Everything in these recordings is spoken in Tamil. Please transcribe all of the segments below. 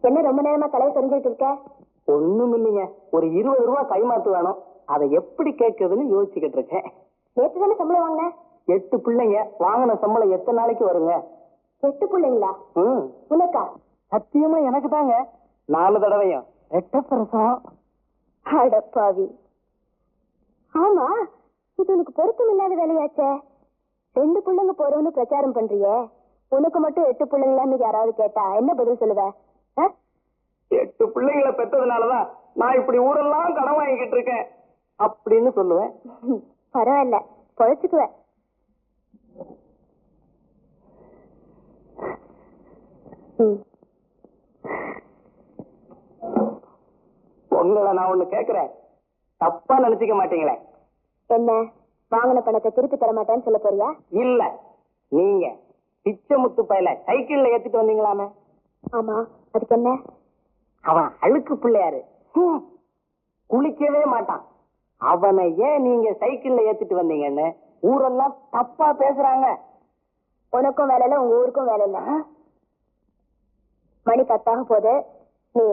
என்ன ரொம்ப நேரமா தலையை தெரிஞ்சுட்டு இருக்க? ஒண்ணும் இல்லைங்க, ஒரு 20 ரூபாய் கைமாத்து வேணும், அதை எப்படி கேட்கறதுன்னு யோசிச்சுக்கிட்டு இருக்கேன். நேற்று தானே சம்பளம் வாங்கின? 8 பிள்ளைங்க, வாங்கின சம்பளம் எத்தனை நாளைக்கு வருங்க? 8 பிள்ளைங்களா? உனக்கா? சத்தியமா எனக்கு தாங்க, 4 தடவையும் 8 பிரசவம். அடப்பாவி. ஆமா, இது உனக்கு பொருத்தம் இல்லாத வேலையாச்சே. 2 பிள்ளைங்க போறோம்னு பிரச்சாரம் பண்றியே, உனக்கு மட்டும் 8 பிள்ளைங்களான்னு யாராவது கேட்டா என்ன பதில் சொல்லுவ? 8 பிள்ளைங்களை பெற்றதுனாலதான் நான் இப்படி ஊரெல்லாம் கடன் வாங்கிக்கிட்டு இருக்கேன் அப்படின்னு சொல்லுவேன். பரவாயில்ல, பொழைச்சுக்குவேன். உங்களை நான் ஒண்ணு கேக்குறேன், தப்பா நினைச்சுக்க மாட்டீங்களே? என்ன, வாங்கின பணத்தை திருப்பி தர மாட்டேன்னு சொல்ல போறியா? இல்ல, நீங்க பிச்சை முத்து பையில சைக்கிள்ல ஏத்திட்டு வந்தீங்களாமே. ஆமா, அதுக்கு என்ன? அவன் அழுக்கு பிள்ளையாரு, குளிக்கவே மாட்டான். அவனை ஏன் நீங்க சைக்கிள்ல ஏத்திட்டு வந்தீங்கன்னு ஊரெல்லாம் தப்பா பேசுறாங்க. உனக்கும் வேலை இல்ல, உங்க ஊருக்கும் வேலை இல்ல. மணி 10 போது, நீ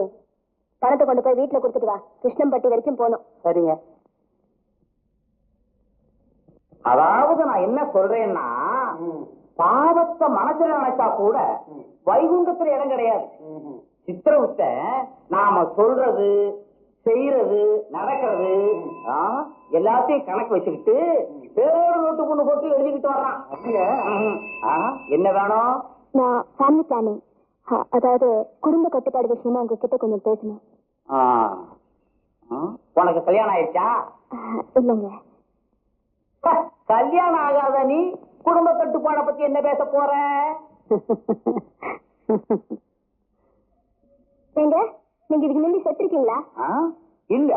பணத்தை கொண்டு போய் வீட்டுல கொடுத்துட்டு வா. கிருஷ்ணம்பட்டி வரைக்கும் போகணும். சரிங்க. அதாவது நான் என்ன சொல்றேன்னா, பாவத்தை மனசுல நினைச்சா கூட வைகுண்டத்துல இடம் கிடையாது. சித்திரவத்தை நாம சொல்றது, செய்யறது, நடக்கிறது எல்லாத்தையும் கணக்கு வச்சுக்கிட்டு பேரோட நோட்டு கொண்டு போட்டு எழுதிக்கிட்டு வர்றான். என்ன வேணும்? நான் ஃபேமிலி பிளானிங், அதாவது குடும்ப கட்டுப்பாடு விஷயமா உங்ககிட்ட கொஞ்சம் பேசணும். உனக்கு கல்யாணம் ஆயிடுச்சா? இல்லைங்க. கல்யாணம் ஆகாத நீ குடும்ப கட்டுப்பாட பத்தி என்ன பேச போற? நீங்க இதுக்கு முன்னாடி செத்துருக்கீங்களா? இல்ல.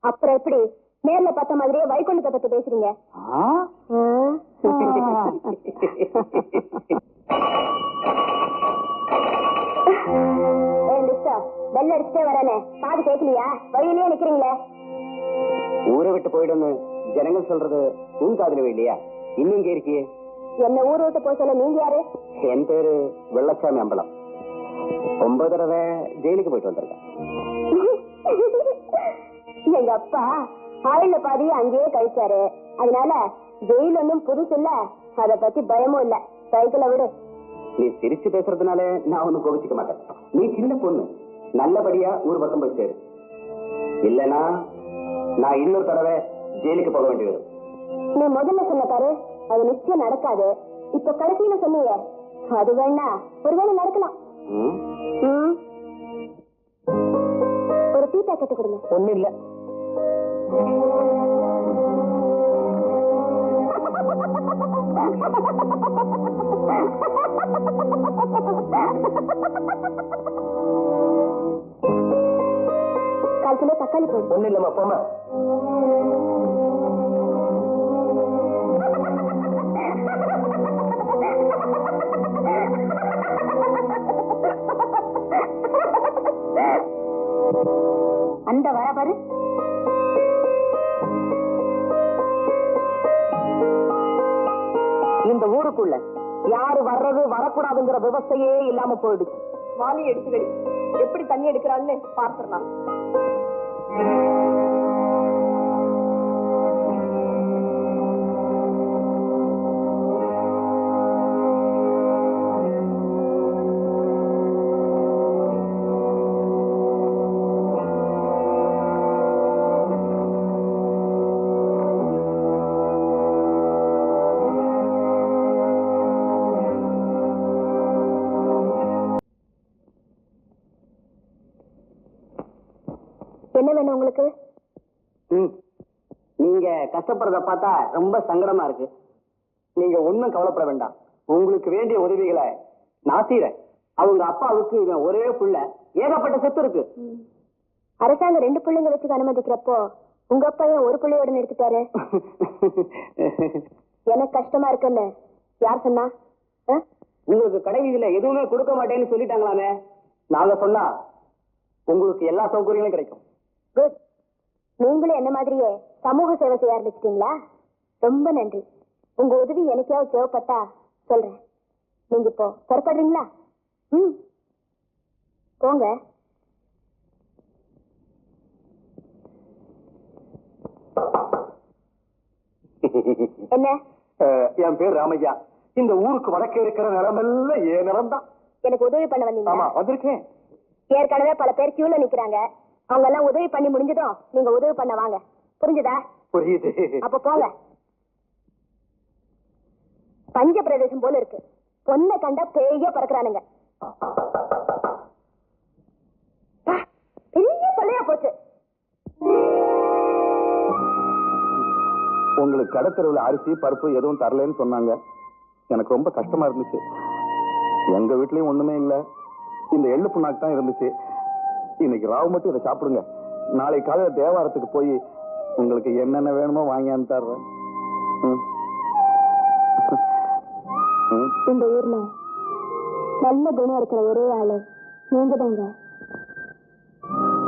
அப்புறம் எப்படி நேர்ல பார்த்த மாதிரியே வைகுண்டத்தை பத்தி பேசுறீங்க? பெல் அடிச்சுட்டே வரானே, காது கேட்கலையா? வழியிலேயே நிக்கிறீங்களே. ஊரை விட்டு போயிடுன்னு ஜனங்கள் சொல்றது உன் காதுல இல்லையா? இன்னும் இங்க இருக்கியே. என்ன ஊரை விட்டு போக சொல்ல நீங்க யாரு? என் பேரு வெள்ளச்சாமி அம்பலம். 9 தடவை ஜெயிலுக்கு போயிட்டு வந்திருக்கேன். எங்க அப்பா ஆயுள பாதி அங்கேயே கழிச்சாரு. அதனால ஜெயில் ஒன்னும் புதுசு இல்ல, அத பத்தி பயமும் இல்ல. சைக்கிளை விடு. நீ சிரிச்சு பேசுறதுனால நான் ஒண்ணும் கோபிச்சுக்க மாட்டேன். நீ சின்ன பொண்ணு, நல்லபடியா ஊர் பக்கம் போய் சேரு. இல்லனா நான் இன்னொரு தடவை ஜெயிலுக்கு போக வேண்டியது. நீ முதல்ல சொன்ன பாரு, அது நிச்சயம் நடக்காது. இப்ப கடைசியில சொன்னீங்க, அது வேணா ஒருவேளை நடக்கலாம். ஒரு டீ பேக்கெட் கொடுங்க. ஒண்ணு இல்ல. கால் கிலோ தக்காளி போடு. ஒண்ணு இல்லம்மா, போமா. அந்த வர பாரு. இந்த ஊருக்குள்ள யாரு வர்றது வரக்கூடாதுங்கிற விவசாயே இல்லாம போயிடுச்சு. வாலி எடுத்துக்கடி, எப்படி தண்ணி எடுக்கிறான்னு பார்த்துடலாம். என்ன வேணும் உங்களுக்கு? நீங்க கஷ்டப்படுறத பார்த்தா ரொம்ப சங்கடமா இருக்கு. நீங்க ஒண்ணும் கவலைப்பட வேண்டாம். உங்களுக்கு வேண்டிய உதவிகளை நான் செய்றேன். அவங்க அப்பாவுக்கு இவன் ஒரே புள்ள, ஏகப்பட்ட சொத்து இருக்கு. அரசாங்கம் 2 பிள்ளைங்க வச்சுக்க அனுமதிக்கிறப்போ உங்க அப்பா ஏன் ஒரு பிள்ளையோட நிறுத்திட்டாரு? எனக்கு கஷ்டமா இருக்குன்னு யார் சொன்னா? உங்களுக்கு கடை வீதியில எதுவுமே கொடுக்க மாட்டேன்னு சொல்லிட்டாங்களாமே. நாங்க சொன்னா உங்களுக்கு எல்லா சௌகரியங்களும் கிடைக்கும். குட். நீங்களும் என்ன மாதிரியே சமூக சேவை செய்ய ஆரம்பிச்சிட்டீங்களா? ரொம்ப நன்றி. உங்க உதவி எனக்காவது தேவைப்பட்டா சொல்றேன். நீங்க இப்போ புறப்படுறீங்களா? போங்க. என்ன? என் பேர் ராமையா. இந்த ஊருக்கு வடக்கே இருக்கிற நிலமெல்லாம் ஏன் நிலம் தான். எனக்கு உதவி பண்ண வந்தீங்க? ஆமா, வந்திருக்கேன். ஏற்கனவே பல பேர் கியூல நிக்கிறாங்க. அவங்க எல்லாம் உதவி பண்ணி முடிஞ்சதும் நீங்க உதவி பண்ண வாங்க. புரிஞ்சுதா? புரியுது. அப்ப போங்க. பஞ்ச பிரதேசம் போல இருக்கு. பொண்ணை கண்ட பேய பறக்குறானுங்க. பெரிய தொல்லையா போச்சு. உங்களுக்கு கடத்தெருவில் அரிசி பருப்பு எதுவும் தரலன்னு சொன்னாங்க. எனக்கு ரொம்ப கஷ்டமா இருந்துச்சு. எங்க வீட்லயும் ஒண்ணுமே இல்ல. இந்த எள்ளு புண்ணாக்கு தான் இருந்துச்சு. இன்னைக்கு ராவு மட்டும் இதை சாப்பிடுங்க. நாளை காலையில தேவாரத்துக்கு போய் உங்களுக்கு என்னென்ன வேணுமோ வாங்கியான்னு தர்றேன். இந்த ஊர்ல நல்ல குணம் இருக்கிற ஒரே ஆளு நீங்க தாங்க.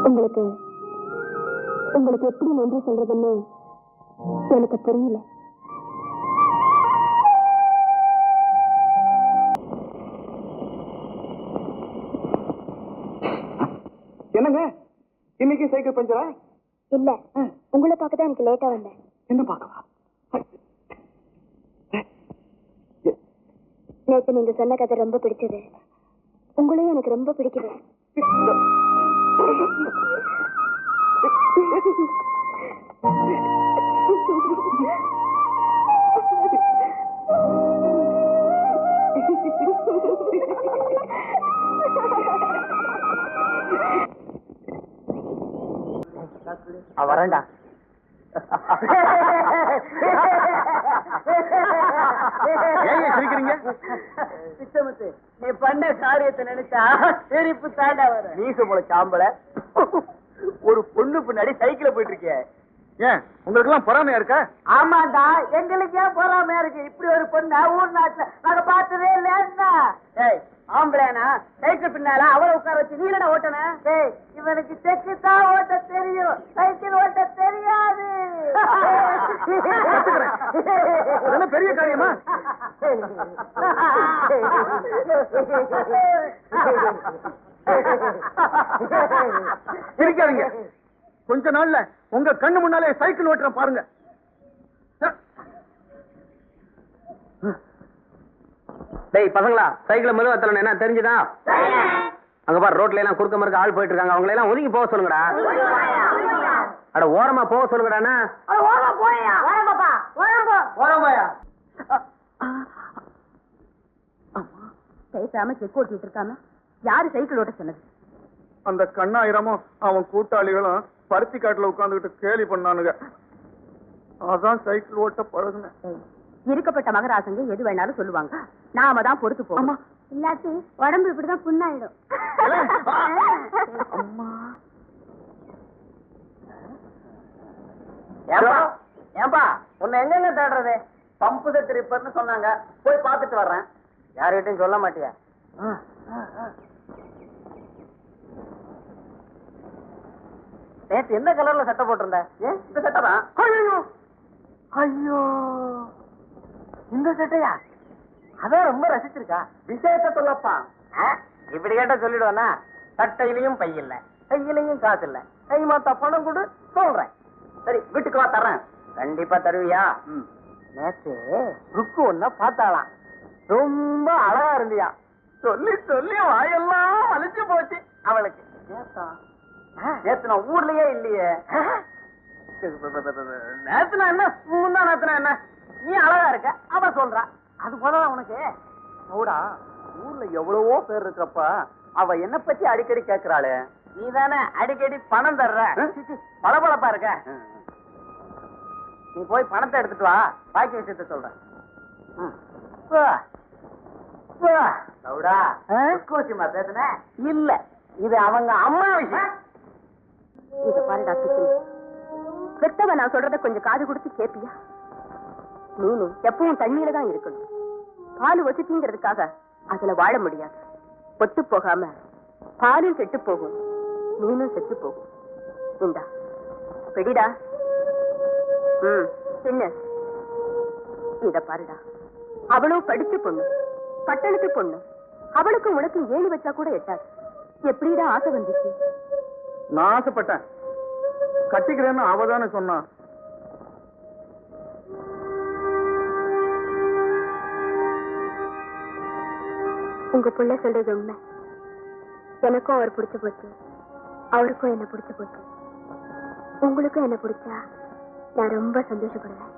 உங்களுக்கு உங்களுக்கு எப்படி நன்றி சொல்றதுன்னு எனக்கு புரியல. என்னங்க இன்னைக்கு சைக்கிள் பஞ்சரா? இல்ல, உங்களை பார்க்கதான் எனக்கு லேட்டா வந்தேன். என்ன பார்க்கவா? நேற்று நீங்க சொன்ன கதை ரொம்ப பிடிச்சது. உங்களையும் எனக்கு ரொம்ப பிடிக்குது. வரேன்டா. நீ பண்ண காரியத்தை நினைச்சா சிரிப்பு தாண்டா வர. நீச போல சாம்பல ஒரு பொண்ணு பின்னாடி சைக்கிள போயிட்டு இருக்கே. ஏன் உங்களுக்கு எல்லாம் பொறாமையா இருக்கா? ஆமாண்டா, எங்களுக்கு ஏன் பொறாமையா இருக்கு? இப்படி ஒரு பொண்ணு ஊர் நாட்டுல நாங்க பார்த்ததே இல்லையா? ஏய் ஆம்பளைனா சைக்கிள் பின்னால அவளை உட்கார வச்சு நீ என்ன ஓட்டன? ஏய் இவனுக்கு செக்கு தான் ஓட்ட தெரியும், சைக்கிள் ஓட்ட தெரியாது. பெரிய காரியமா? இருக்காதீங்க. கொஞ்ச நாள்ல உங்க கண்ணு முன்னாலே சைக்கிள் ஓட்டுற பாருங்க. டேய் பசங்களா, சைக்கிள மெதுவா தள்ளணும். என்ன தெரிஞ்சுதா? அங்க பாரு, ரோட்ல எல்லாம் குறுக்க மறுக்க ஆள் போயிட்டு இருக்காங்க. அவங்கள எல்லாம் ஒதுங்கி போக சொல்லுங்கடா. அட ஓரமா போக சொல்லுங்கடா. பேசாம செக் ஓட்டிட்டு இருக்காம யாரு சைக்கிள் ஓட்ட சொன்னது? அந்த கண்ணாயிரமும் அவன் கூட்டாளிகளும் பருத்தி காட்டுல உட்கார்ந்துகிட்டு கேலி பண்ணானுங்க. அதான் சைக்கிள் ஓட்ட பழகுனேன். இருக்கப்பட்ட மகராசங்க எது வேணாலும் சொல்லுவாங்க. நாம தான் பொறுத்து போகணும். இல்லாட்டி உடம்பு இப்படிதான் புண்ணாயிடும். ஏன்பா உன்னை எங்க தேடுறது? பம்பு செட் ரிப்பேர்னு சொன்னாங்க, போய் பார்த்துட்டு வர்றேன். யார்கிட்டையும் சொல்ல மாட்டியா? நேற்று எந்த கலர்ல சட்டை போட்டிருந்த? இந்த சட்டை தான். ஐயோ இந்த சட்டையா? அதான் ரொம்ப ரசிச்சிருக்கா. விஷயத்த சொல்லப்பா. இப்படி கேட்ட சொல்லிடுவேனா? சட்டையிலையும் பை இல்ல, கையிலையும் காசு இல்ல. கை மாத்தா பணம் கொடு, சொல்றேன். சரி வீட்டுக்கு வா, தர்றேன். கண்டிப்பா தருவியா? நேத்து ருக்கு ஒன்ன பார்த்தாளாம், ரொம்ப அழகா இருந்தியா. சொல்லி சொல்லி வாயெல்லாம் அழிச்சு போச்சு அவளுக்கு. நேத்து நான் ஊர்லயே இல்லையே. நேத்து நான் என்ன, முந்தா நேத்து நான் என்ன? நீ அழகா இருக்க, அவ சொல்றா. அது போலதான் உனக்கு. ஊடா ஊர்ல எவ்வளவோ பேர் இருக்கப்ப அவ என்ன பத்தி அடிக்கடி கேக்குறாளே. நீ தானே அடிக்கடி பணம் தர்ற, பளபளப்பா இருக்க. நீ போய் பணத்தை எடுத்துட்டு வா, பாக்கி விஷயத்த சொல்றேன். பேசுன இல்ல, இது அவங்க அம்மா விஷயம். இத பாரு டாக்டர், பெத்தவ நான் சொல்றத கொஞ்சம் காது கொடுத்து கேப்பியா? நீனும் எப்பவும் தண்ணியில தான் இருக்கணும். பால் வச்சுட்டீங்கிறதுக்காக அதுல வாழ முடியாது. பொத்து போகாம பாலும் கெட்டு போகும், நீனும் செத்து போகும். இந்தா பிடிடா. சின்ன இத பாருடா, அவளும் படிச்ச பொண்ணு, பட்டணத்து பொண்ணு. அவளுக்கு உனக்கு 7 வச்சா கூட எட்டாது. எப்படிடா ஆசை வந்துச்சு? நான் ஆசைப்பட்டேன். கட்டிக்கிறேன்னு அவதானே சொன்னான். உங்க புள்ள சொல்றது உண்மை. எனக்கும் அவர் பிடிச்சு போச்சு, அவருக்கும் என்ன பிடிச்சு போச்சு. உங்களுக்கும் என்ன பிடிச்சா நான் ரொம்ப சந்தோஷப்படுவேன்.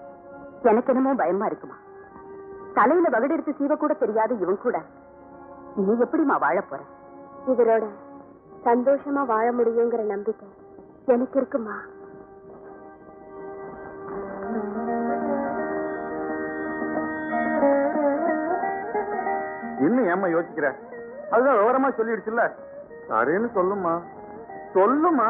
எனக்கு என்னமோ பயமா இருக்குமா? தலையில வகடெடுத்து சீவ கூட தெரியாது இவன் கூட நீ எப்படிமா வாழ போற? இவரோட சந்தோஷமா வாழ முடியுங்கிற நம்பிக்கை எனக்கு இருக்குமா? இன்னும் ஏமா யோசிக்கிற? அதுதான் விவரமா சொல்லிடுச்சுல்ல. சரின்னு சொல்லுமா, சொல்லுமா.